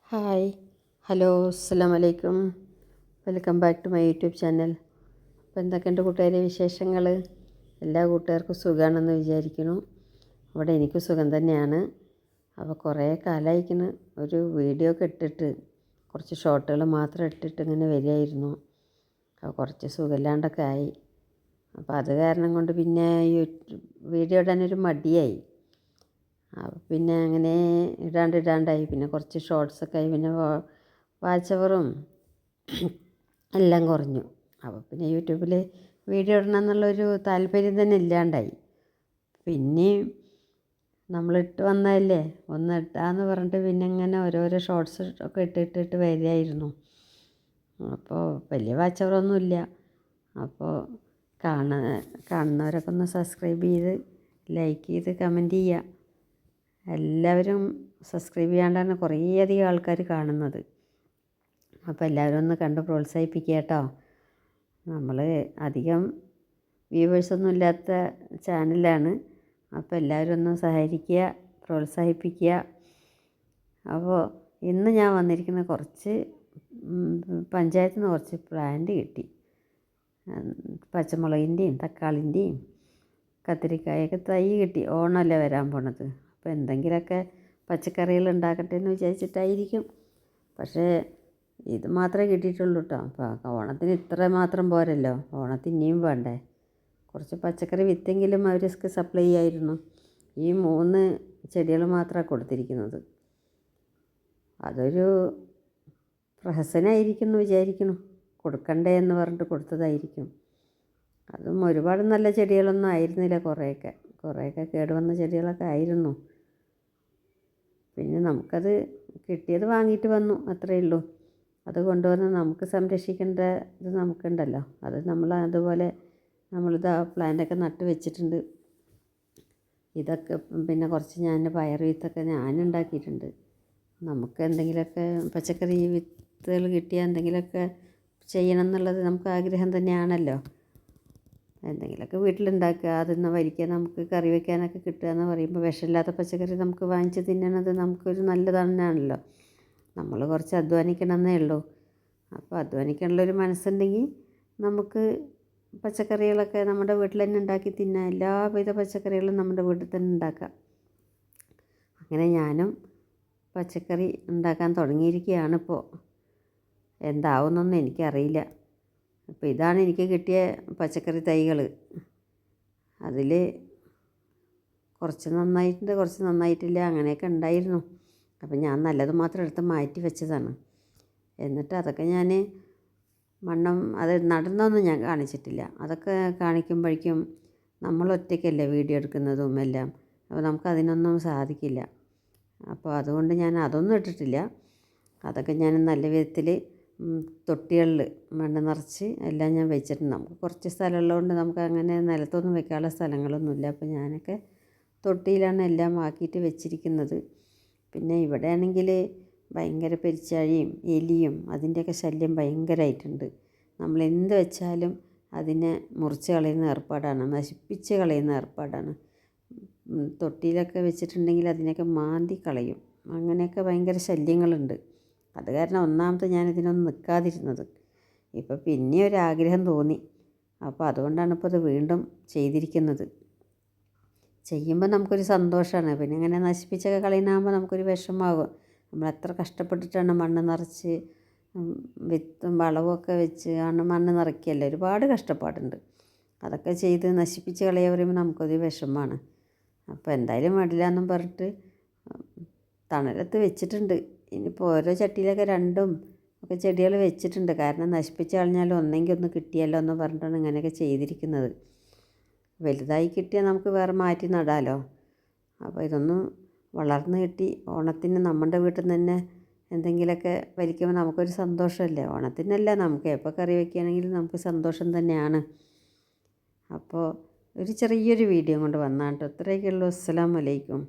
Hi, hello, അസ്സലാമു അലൈക്കും. Welcome back to my YouTube channel. അപ്പോൾ എന്തൊക്കെയുണ്ട് കൂട്ടുകാരെ വിശേഷങ്ങൾ? എല്ലാ കൂട്ടുകാർക്കും സുഖമാണെന്ന് വിചാരിക്കുന്നു. അവിടെ എനിക്ക് സുഖം തന്നെയാണ്. അപ്പോൾ കുറേ കാലമായിക്കണ് ഒരു വീഡിയോ ഒക്കെ ഇട്ടിട്ട്, കുറച്ച് ഷോർട്ടുകൾ മാത്രം ഇട്ടിട്ട് ഇങ്ങനെ വരികയായിരുന്നു. അപ്പോൾ കുറച്ച് സുഖമില്ലാണ്ടൊക്കെ ആയി. അപ്പോൾ അത് കാരണം കൊണ്ട് പിന്നെ വീഡിയോ ഇടാനൊരു മടിയായി. അപ്പോൾ പിന്നെ അങ്ങനെ ഇടാണ്ടായി. പിന്നെ കുറച്ച് ഷോർട്സൊക്കെ ആയി. പിന്നെ വാച്ച് അവറും എല്ലാം കുറഞ്ഞു. അപ്പോൾ പിന്നെ യൂട്യൂബിൽ വീഡിയോ ഇടണം എന്നുള്ളൊരു താല്പര്യം തന്നെ ഇല്ലാണ്ടായി. പിന്നെയും നമ്മളിട്ട് വന്നതല്ലേ, ഒന്ന് ഇട്ടാന്ന് പറഞ്ഞിട്ട് പിന്നെ ഇങ്ങനെ ഓരോരോ ഷോർട്സ് ഒക്കെ ഇട്ടിട്ട് വരികയായിരുന്നു. അപ്പോൾ വലിയ വാച്ച് അവറൊന്നുമില്ല. അപ്പോൾ കാണുന്നവരൊക്കെ ഒന്ന് സബ്സ്ക്രൈബ് ചെയ്ത് ലൈക്ക് ചെയ്ത് കമൻറ്റ് ചെയ്യുക. എല്ലാവരും സബ്സ്ക്രൈബ് ചെയ്യാണ്ടാണ് കുറേയധികം ആൾക്കാർ കാണുന്നത്. അപ്പോൾ എല്ലാവരും ഒന്ന് കണ്ട് പ്രോത്സാഹിപ്പിക്കുക കേട്ടോ. നമ്മൾ അധികം വ്യൂവേഴ്സൊന്നും ഇല്ലാത്ത ചാനലാണ്. അപ്പോൾ എല്ലാവരും ഒന്ന് സഹകരിക്കുക, പ്രോത്സാഹിപ്പിക്കുക. അപ്പോൾ ഇന്ന് ഞാൻ വന്നിരിക്കുന്ന കുറച്ച് പഞ്ചായത്തിൽ നിന്ന് കുറച്ച് പ്ലാന്റ് കിട്ടി. പച്ചമുളകിൻ്റെയും തക്കാളിൻ്റെയും കത്തിരിക്കായൊക്കെ തൈ കിട്ടി. ഓണമല്ലേ വരാൻ പോണത്. അപ്പോൾ എന്തെങ്കിലുമൊക്കെ പച്ചക്കറികൾ ഉണ്ടാക്കട്ടെ എന്ന് വിചാരിച്ചിട്ടായിരിക്കും. പക്ഷേ ഇത് മാത്രമേ കിട്ടിയിട്ടുള്ളൂ കേട്ടോ. അപ്പോൾ ഓണത്തിന് ഇത്ര മാത്രം പോരല്ലോ, ഓണത്തിന് ഇനിയും വേണ്ടേ. കുറച്ച് പച്ചക്കറി വിത്തെങ്കിലും അവർക്ക് സപ്ലൈ ചെയ്യായിരുന്നു. ഈ 3 ചെടികൾ മാത്രമാണ് കൊടുത്തിരിക്കുന്നത്. അതൊരു പ്രഹസനമായിരിക്കും എന്ന് വിചാരിക്കുന്നു. കൊടുക്കണ്ടേ എന്ന് പറഞ്ഞിട്ട് കൊടുത്തതായിരിക്കും. അതും ഒരുപാട് നല്ല ചെടികളൊന്നും ആയിരുന്നില്ല. കുറേയൊക്കെ കേടുവന്ന ചെടികളൊക്കെ ആയിരുന്നു. പിന്നെ നമുക്കത് കിട്ടിയത് വാങ്ങിയിട്ട് വന്നു, അത്രയേ ഉള്ളൂ. അത് കൊണ്ടുവന്ന് നമുക്ക് സംരക്ഷിക്കേണ്ട ഇത് നമുക്കുണ്ടല്ലോ. അത് നമ്മൾ അതുപോലെ നമ്മളിത് പ്ലാന്റൊക്കെ നട്ട് വെച്ചിട്ടുണ്ട്. ഇതൊക്കെ പിന്നെ കുറച്ച് ഞാൻ പയർ വിത്തൊക്കെ ഞാനുണ്ടാക്കിയിട്ടുണ്ട്. നമുക്ക് എന്തെങ്കിലുമൊക്കെ പച്ചക്കറി വിത്തുകൾ കിട്ടിയാൽ എന്തെങ്കിലുമൊക്കെ ചെയ്യണം എന്നുള്ളത് നമുക്ക് ആഗ്രഹം തന്നെയാണല്ലോ. എന്തെങ്കിലുമൊക്കെ വീട്ടിലുണ്ടാക്കുക, അതിന്ന് വരിക്കുക, നമുക്ക് കറി വയ്ക്കാനൊക്കെ കിട്ടുക എന്ന് പറയുമ്പോൾ വിഷമില്ലാത്ത പച്ചക്കറി നമുക്ക് വാങ്ങിച്ച് തിന്നണത് നമുക്കൊരു നല്ലതാണല്ലോ. നമ്മൾ കുറച്ച് അധ്വാനിക്കണമെന്നേ ഉള്ളൂ. അപ്പോൾ അധ്വാനിക്കാനുള്ളൊരു മനസ്സുണ്ടെങ്കിൽ നമുക്ക് പച്ചക്കറികളൊക്കെ നമ്മുടെ വീട്ടിൽ തന്നെ ഉണ്ടാക്കി തിന്നാം. എല്ലാവിധ പച്ചക്കറികളും നമ്മുടെ വീട്ടിൽ തന്നെ ഉണ്ടാക്കാം. അങ്ങനെ ഞാനും പച്ചക്കറി ഉണ്ടാക്കാൻ തുടങ്ങിയിരിക്കുകയാണിപ്പോൾ. എന്താവുന്നൊന്നും എനിക്കറിയില്ല. അപ്പോൾ ഇതാണ് എനിക്ക് കിട്ടിയ പച്ചക്കറി തൈകൾ. അതിൽ കുറച്ച് നന്നായിട്ടുണ്ട്, കുറച്ച് നന്നായിട്ടില്ല, അങ്ങനെയൊക്കെ ഉണ്ടായിരുന്നു. അപ്പോൾ ഞാൻ നല്ലത് മാത്രം എടുത്ത് മാറ്റി വെച്ചതാണ്. എന്നിട്ട് അതൊക്കെ ഞാൻ അത് നടന്നൊന്നും ഞാൻ കാണിച്ചിട്ടില്ല. അതൊക്കെ കാണിക്കുമ്പോഴേക്കും നമ്മൾ ഒറ്റയ്ക്കല്ലേ വീഡിയോ എടുക്കുന്നതും എല്ലാം. അപ്പോൾ നമുക്കതിനൊന്നും സാധിക്കില്ല. അപ്പോൾ അതുകൊണ്ട് ഞാൻ അതൊന്നും ഇട്ടിട്ടില്ല. അതൊക്കെ ഞാൻ നല്ല വിധത്തിൽ തൊട്ടികളിൽ മണ്ണ് നിറച്ച് എല്ലാം ഞാൻ വെച്ചിട്ടുണ്ട്. നമുക്ക് കുറച്ച് സ്ഥലമുള്ളതുകൊണ്ട് നമുക്ക് അങ്ങനെ നിലത്തൊന്നും വെക്കാനുള്ള സ്ഥലങ്ങളൊന്നുമില്ല. അപ്പോൾ ഞാനൊക്കെ തൊട്ടിയിലാണ് എല്ലാം ആക്കിയിട്ട് വെച്ചിരിക്കുന്നത്. പിന്നെ ഇവിടെ ആണെങ്കിൽ ഭയങ്കര പെരിച്ചാഴിയും എലിയും അതിൻ്റെയൊക്കെ ശല്യം ഭയങ്കരമായിട്ടുണ്ട്. നമ്മൾ എന്ത് വെച്ചാലും അതിനെ മുറിച്ച് കളയുന്ന ഏർപ്പാടാണ്, നശിപ്പിച്ച് കളയുന്ന ഏർപ്പാടാണ്. തൊട്ടിയിലൊക്കെ വെച്ചിട്ടുണ്ടെങ്കിൽ അതിനെയൊക്കെ മാന്തി കളയും. അങ്ങനെയൊക്കെ ഭയങ്കര ശല്യങ്ങളുണ്ട്. അത് കാരണം ഒന്നാമത്തെ ഞാനിതിനൊന്നും നിൽക്കാതിരുന്നത്. ഇപ്പോൾ പിന്നെ ഒരാഗ്രഹം തോന്നി. അപ്പോൾ അതുകൊണ്ടാണ് ഇപ്പോൾ ഇത് വീണ്ടും ചെയ്തിരിക്കുന്നത്. ചെയ്യുമ്പോൾ നമുക്കൊരു സന്തോഷമാണ്. പിന്നെ ഇങ്ങനെ നശിപ്പിച്ചൊക്കെ കളയുന്നതാകുമ്പോൾ നമുക്കൊരു വിഷമമാകും. നമ്മളെത്ര കഷ്ടപ്പെട്ടിട്ടാണ് മണ്ണ് നിറച്ച് വിത്തും വളവുമൊക്കെ വെച്ച് മണ്ണ് നിറയ്ക്കുകയല്ലേ, ഒരുപാട് കഷ്ടപ്പാടുണ്ട്. അതൊക്കെ ചെയ്ത് നശിപ്പിച്ച് കളയുക പറയുമ്പോൾ നമുക്കൊരു വിഷമമാണ്. അപ്പോൾ എന്തായാലും വേണ്ടില്ല എന്നും പറഞ്ഞിട്ട് തണലത്ത് വെച്ചിട്ടുണ്ട്. ഇനിയിപ്പോൾ ഓരോ ചട്ടിയിലൊക്കെ 2 ഒക്കെ ചെടികൾ വെച്ചിട്ടുണ്ട്. കാരണം നശിപ്പിച്ച് കളഞ്ഞാലും ഒന്നെങ്കിൽ ഒന്ന് കിട്ടിയല്ലോ എന്ന് പറഞ്ഞിട്ടാണ് ഇങ്ങനെയൊക്കെ ചെയ്തിരിക്കുന്നത്. വലുതായി കിട്ടിയാൽ നമുക്ക് വേറെ മാറ്റി നടാമല്ലോ. അപ്പോൾ ഇതൊന്നും വളർന്ന് കിട്ടി ഓണത്തിന് നമ്മുടെ വീട്ടിൽ നിന്ന് തന്നെ എന്തെങ്കിലുമൊക്കെ വലിക്കുമ്പോൾ നമുക്കൊരു സന്തോഷമല്ലേ. ഓണത്തിനല്ല, നമുക്ക് എപ്പോൾ കറി വയ്ക്കുകയാണെങ്കിലും നമുക്ക് സന്തോഷം തന്നെയാണ്. അപ്പോൾ ഒരു ചെറിയൊരു വീഡിയോ കൊണ്ട് വന്നാട്ടോ. ഇത്രയൊക്കെ ഉള്ളൂ. അസ്സലാമു അലൈക്കും.